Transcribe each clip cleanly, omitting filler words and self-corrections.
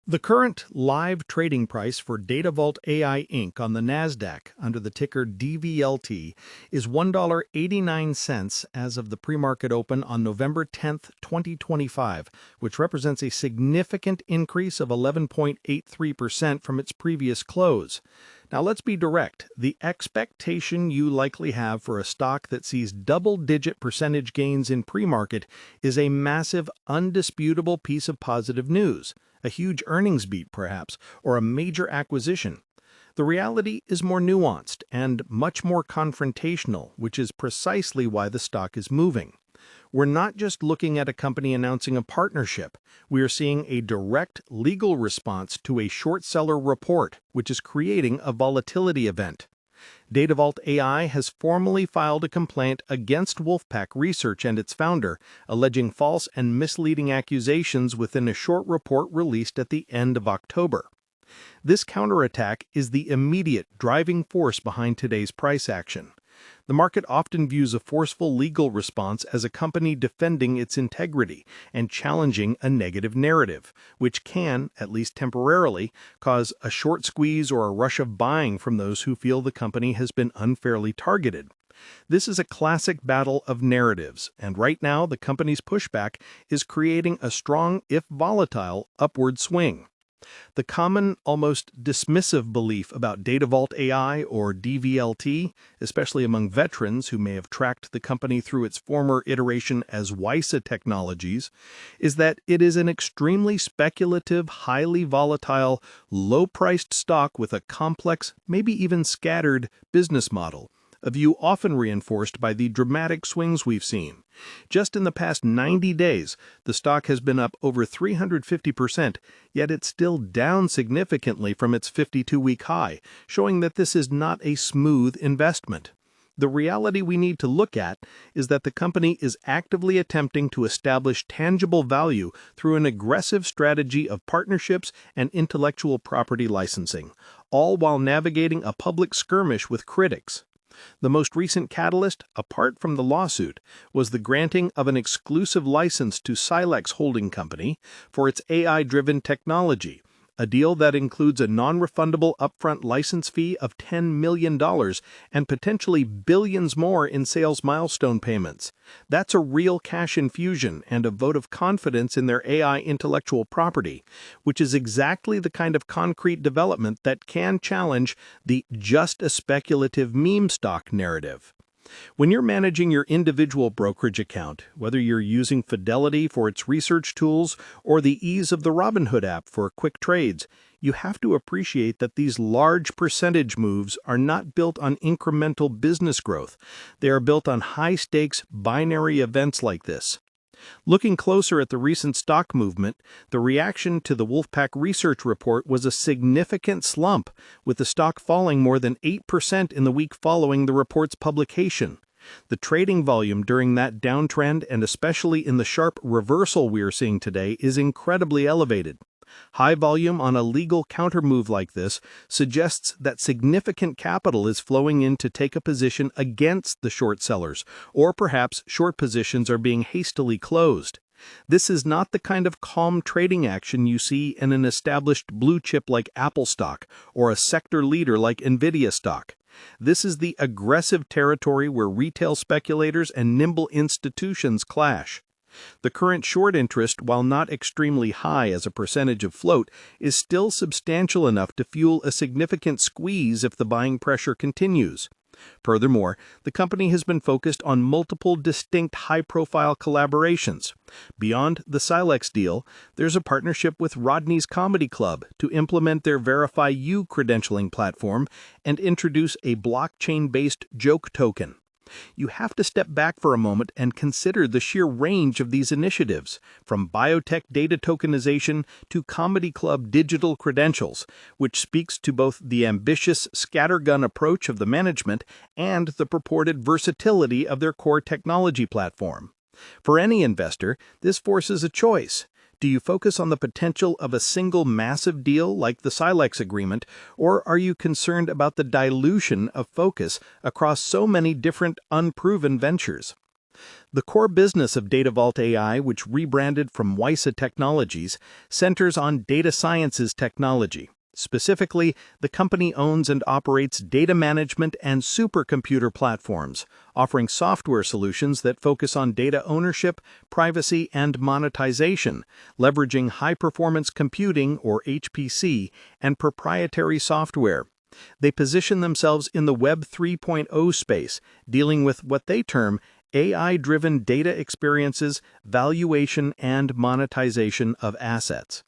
The current live trading price for Datavault AI Inc. on the NASDAQ under the ticker DVLT is $1.89 as of the pre-market open on November 10, 2025, which represents a significant increase of 11.83% from its previous close. Now let's be direct. The expectation you likely have for a stock that sees double-digit percentage gains in pre-market is a massive, undisputable piece of positive news. A huge earnings beat, perhaps, or a major acquisition. The reality is more nuanced and much more confrontational, which is precisely why the stock is moving. We're not just looking at a company announcing a partnership. We are seeing a direct legal response to a short seller report, which is creating a volatility event. Datavault AI has formally filed a complaint against Wolfpack Research and its founder, alleging false and misleading accusations within a short report released at the end of October. This counterattack is the immediate driving force behind today's price action. The market often views a forceful legal response as a company defending its integrity and challenging a negative narrative, which can, at least temporarily, cause a short squeeze or a rush of buying from those who feel the company has been unfairly targeted. This is a classic battle of narratives, and right now the company's pushback is creating a strong, if volatile, upward swing. The common, almost dismissive belief about Datavault AI or DVLT, especially among veterans who may have tracked the company through its former iteration as WISA Technologies, is that it is an extremely speculative, highly volatile, low-priced stock with a complex, maybe even scattered, business model, a view often reinforced by the dramatic swings we've seen. Just in the past 90 days, the stock has been up over 350%, yet it's still down significantly from its 52-week high, showing that this is not a smooth investment. The reality we need to look at is that the company is actively attempting to establish tangible value through an aggressive strategy of partnerships and intellectual property licensing, all while navigating a public skirmish with critics. The most recent catalyst, apart from the lawsuit, was the granting of an exclusive license to Silex Holding Company for its AI-driven technology, a deal that includes a non-refundable upfront license fee of $10 million and potentially billions more in sales milestone payments. That's a real cash infusion and a vote of confidence in their AI intellectual property, which is exactly the kind of concrete development that can challenge the just a speculative meme stock narrative. When you're managing your individual brokerage account, whether you're using Fidelity for its research tools or the ease of the Robinhood app for quick trades, you have to appreciate that these large percentage moves are not built on incremental business growth. They are built on high-stakes binary events like this. Looking closer at the recent stock movement, the reaction to the Wolfpack Research report was a significant slump, with the stock falling more than 8% in the week following the report's publication. The trading volume during that downtrend, and especially in the sharp reversal we are seeing today, is incredibly elevated. High volume on a legal countermove like this suggests that significant capital is flowing in to take a position against the short sellers, or perhaps short positions are being hastily closed. This is not the kind of calm trading action you see in an established blue chip like Apple stock or a sector leader like Nvidia stock. This is the aggressive territory where retail speculators and nimble institutions clash. The current short interest, while not extremely high as a percentage of float, is still substantial enough to fuel a significant squeeze if the buying pressure continues. Furthermore, the company has been focused on multiple distinct high-profile collaborations. Beyond the Silex deal, there's a partnership with Rodney's Comedy Club to implement their Verify You credentialing platform and introduce a blockchain-based joke token. You have to step back for a moment and consider the sheer range of these initiatives, from biotech data tokenization to Comedy Club digital credentials, which speaks to both the ambitious scattergun approach of the management and the purported versatility of their core technology platform. For any investor, this forces a choice. Do you focus on the potential of a single massive deal like the Silex agreement, or are you concerned about the dilution of focus across so many different unproven ventures? The core business of Datavault AI, which rebranded from WISA Technologies, centers on data sciences technology. Specifically, the company owns and operates data management and supercomputer platforms, offering software solutions that focus on data ownership, privacy, and monetization, leveraging high-performance computing, or HPC, and proprietary software. They position themselves in the Web 3.0 space, dealing with what they term AI-driven data experiences, valuation, and monetization of assets.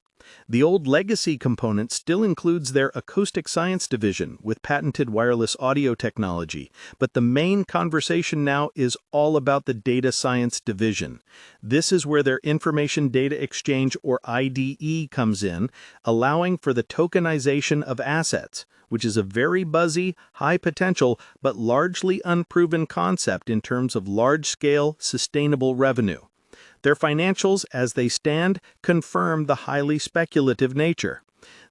The old legacy component still includes their acoustic science division with patented wireless audio technology, but the main conversation now is all about the data science division. This is where their information data exchange, or IDE, comes in, allowing for the tokenization of assets, which is a very buzzy, high-potential, but largely unproven concept in terms of large-scale, sustainable revenue. Their financials, as they stand, confirm the highly speculative nature.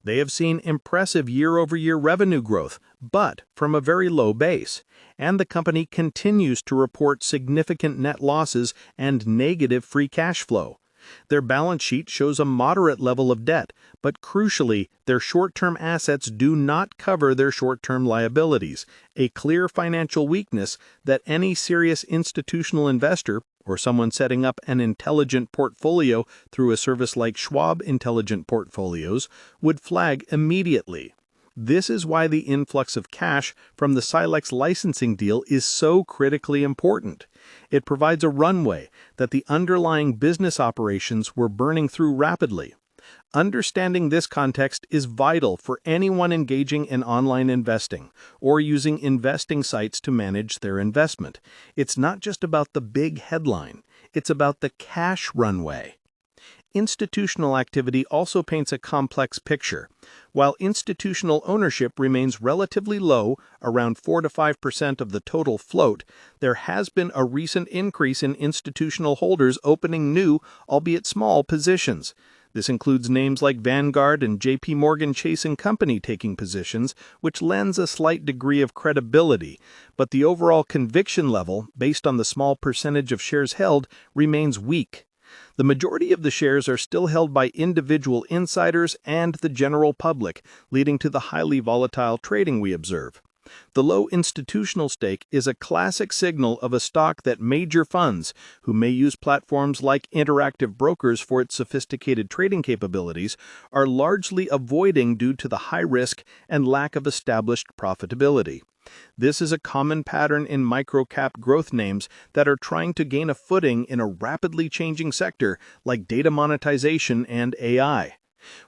They have seen impressive year-over-year revenue growth, but from a very low base, and the company continues to report significant net losses and negative free cash flow. Their balance sheet shows a moderate level of debt, but crucially, their short-term assets do not cover their short-term liabilities, a clear financial weakness that any serious institutional investor or someone setting up an intelligent portfolio through a service like Schwab Intelligent Portfolios would flag immediately. This is why the influx of cash from the Silex licensing deal is so critically important. It provides a runway that the underlying business operations were burning through rapidly. Understanding this context is vital for anyone engaging in online investing or using investing sites to manage their investment. It's not just about the big headline, it's about the cash runway. Institutional activity also paints a complex picture. While institutional ownership remains relatively low, around 4 to 5% of the total float, there has been a recent increase in institutional holders opening new, albeit small, positions. This includes names like Vanguard and JP Morgan Chase & Company taking positions, which lends a slight degree of credibility, but the overall conviction level, based on the small percentage of shares held, remains weak. The majority of the shares are still held by individual insiders and the general public, leading to the highly volatile trading we observe. The low institutional stake is a classic signal of a stock that major funds, who may use platforms like Interactive Brokers for its sophisticated trading capabilities, are largely avoiding due to the high risk and lack of established profitability. This is a common pattern in micro-cap growth names that are trying to gain a footing in a rapidly changing sector like data monetization and AI.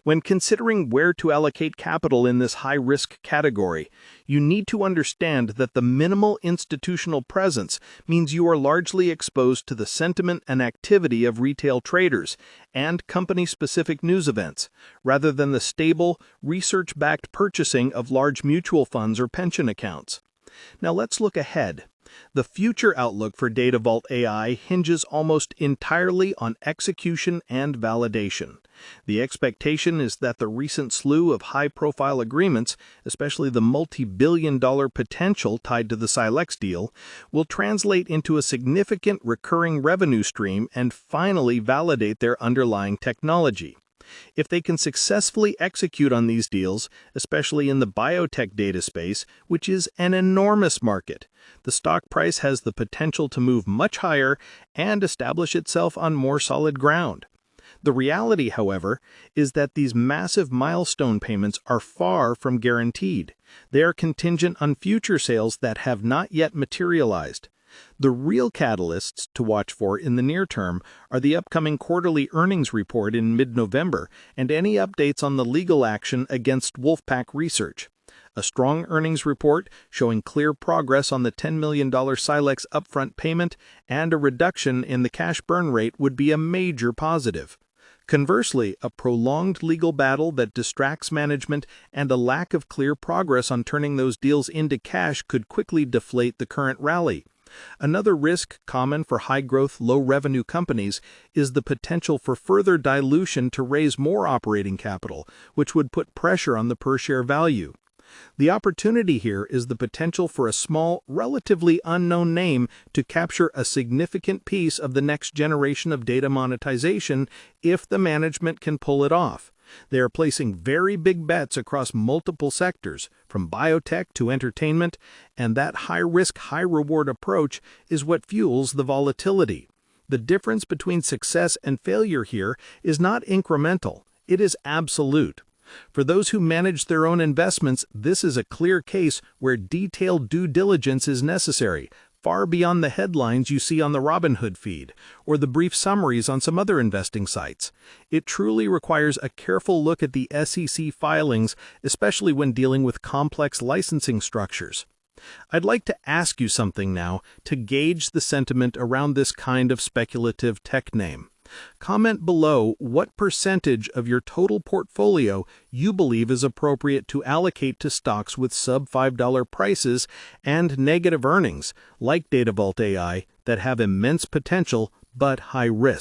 When considering where to allocate capital in this high-risk category, you need to understand that the minimal institutional presence means you are largely exposed to the sentiment and activity of retail traders and company-specific news events, rather than the stable, research-backed purchasing of large mutual funds or pension accounts. Now let's look ahead. The future outlook for Datavault AI hinges almost entirely on execution and validation. The expectation is that the recent slew of high-profile agreements, especially the multi-billion-dollar potential tied to the Silex deal, will translate into a significant recurring revenue stream and finally validate their underlying technology. If they can successfully execute on these deals, especially in the biotech data space, which is an enormous market, the stock price has the potential to move much higher and establish itself on more solid ground. The reality, however, is that these massive milestone payments are far from guaranteed. They are contingent on future sales that have not yet materialized. The real catalysts to watch for in the near term are the upcoming quarterly earnings report in mid-November and any updates on the legal action against Wolfpack Research. A strong earnings report showing clear progress on the $10 million Silex upfront payment and a reduction in the cash burn rate would be a major positive. Conversely, a prolonged legal battle that distracts management and a lack of clear progress on turning those deals into cash could quickly deflate the current rally. Another risk common for high-growth, low-revenue companies is the potential for further dilution to raise more operating capital, which would put pressure on the per-share value. The opportunity here is the potential for a small, relatively unknown name to capture a significant piece of the next generation of data monetization if the management can pull it off. They are placing very big bets across multiple sectors, from biotech to entertainment, and that high-risk, high-reward approach is what fuels the volatility. The difference between success and failure here is not incremental, it is absolute. For those who manage their own investments, this is a clear case where detailed due diligence is necessary, far beyond the headlines you see on the Robinhood feed, or the brief summaries on some other investing sites. It truly requires a careful look at the SEC filings, especially when dealing with complex licensing structures. I'd like to ask you something now to gauge the sentiment around this kind of speculative tech name. Comment below what percentage of your total portfolio you believe is appropriate to allocate to stocks with sub-$5 prices and negative earnings, like Datavault AI, that have immense potential but high risk.